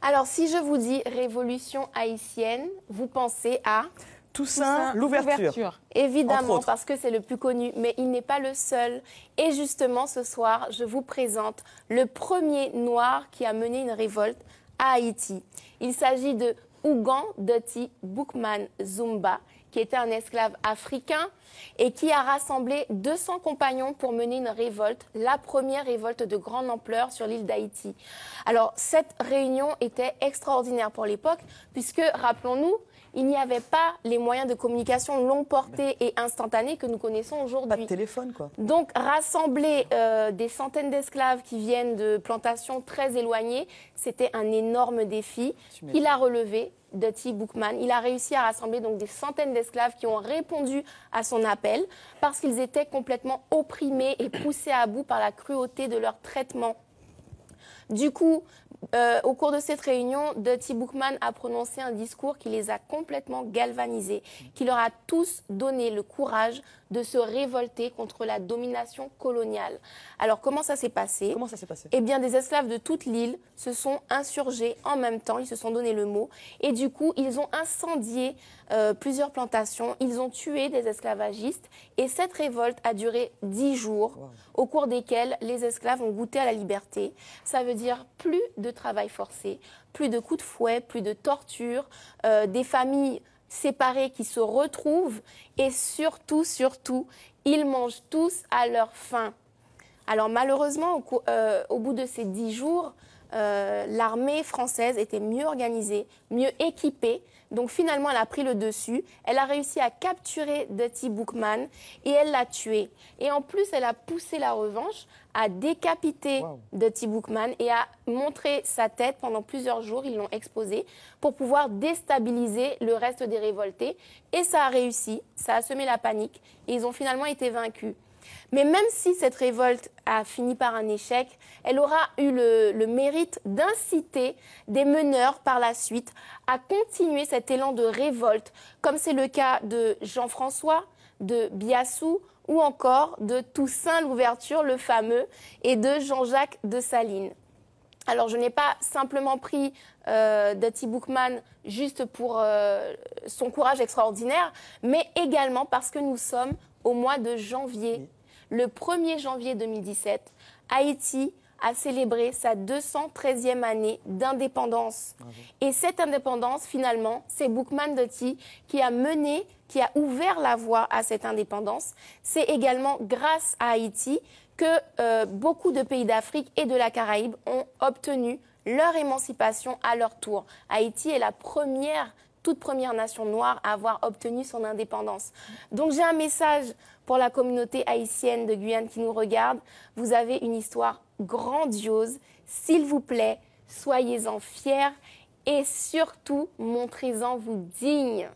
Alors, si je vous dis révolution haïtienne, vous pensez à Toussaint l'ouverture. Évidemment, parce que c'est le plus connu, mais il n'est pas le seul. Et justement, ce soir, je vous présente le premier noir qui a mené une révolte à Haïti. Il s'agit de Ougan Doti Boukman Zumba, qui était un esclave africain et qui a rassemblé 200 compagnons pour mener une révolte, la première révolte de grande ampleur sur l'île d'Haïti. Alors, cette réunion était extraordinaire pour l'époque, puisque, rappelons-nous, il n'y avait pas les moyens de communication longue portée et instantanés que nous connaissons aujourd'hui. Pas de téléphone, quoi. Donc, rassembler des centaines d'esclaves qui viennent de plantations très éloignées, c'était un énorme défi. Il a relevé, Doti Boukman. Il a réussi à rassembler donc des centaines d'esclaves qui ont répondu à son appel parce qu'ils étaient complètement opprimés et poussés à bout par la cruauté de leur traitement. Du coup, au cours de cette réunion, Doti Boukman a prononcé un discours qui les a complètement galvanisés, qui leur a tous donné le courage de se révolter contre la domination coloniale. Alors, comment ça s'est passé? Comment ça s'est passé? Eh bien, des esclaves de toute l'île se sont insurgés en même temps, ils se sont donné le mot, et du coup, ils ont incendié plusieurs plantations, ils ont tué des esclavagistes, et cette révolte a duré 10 jours, au cours desquels les esclaves ont goûté à la liberté. Ça veut dire plus de travail forcé, plus de coups de fouet, plus de torture, des familles séparés qui se retrouvent et surtout, ils mangent tous à leur faim. Alors malheureusement, au bout de ces 10 jours, l'armée française était mieux organisée, mieux équipée. Donc finalement, elle a pris le dessus. Elle a réussi à capturer Doti Boukman et elle l'a tué. Et en plus, elle a poussé la revanche, à décapiter Doti Boukman et à montrer sa tête pendant plusieurs jours. Ils l'ont exposé pour pouvoir déstabiliser le reste des révoltés. Et ça a réussi, ça a semé la panique et ils ont finalement été vaincus. Mais même si cette révolte a fini par un échec, elle aura eu le mérite d'inciter des meneurs par la suite à continuer cet élan de révolte, comme c'est le cas de Jean-François, de Biassou ou encore de Toussaint l'ouverture, le fameux, et de Jean-Jacques Dessalines. Alors, je n'ai pas simplement pris Doti Boukman juste pour son courage extraordinaire, mais également parce que nous sommes au mois de janvier. Le 1er janvier 2017, Haïti a célébré sa 213e année d'indépendance. Et cette indépendance, finalement, c'est Boukman Doti qui a mené, qui a ouvert la voie à cette indépendance. C'est également grâce à Haïti que beaucoup de pays d'Afrique et de la Caraïbe ont obtenu leur émancipation à leur tour. Haïti est la toute première nation noire à avoir obtenu son indépendance. Donc j'ai un message pour la communauté haïtienne de Guyane qui nous regarde. Vous avez une histoire grandiose. S'il vous plaît, soyez-en fiers et surtout, montrez-en vous dignes.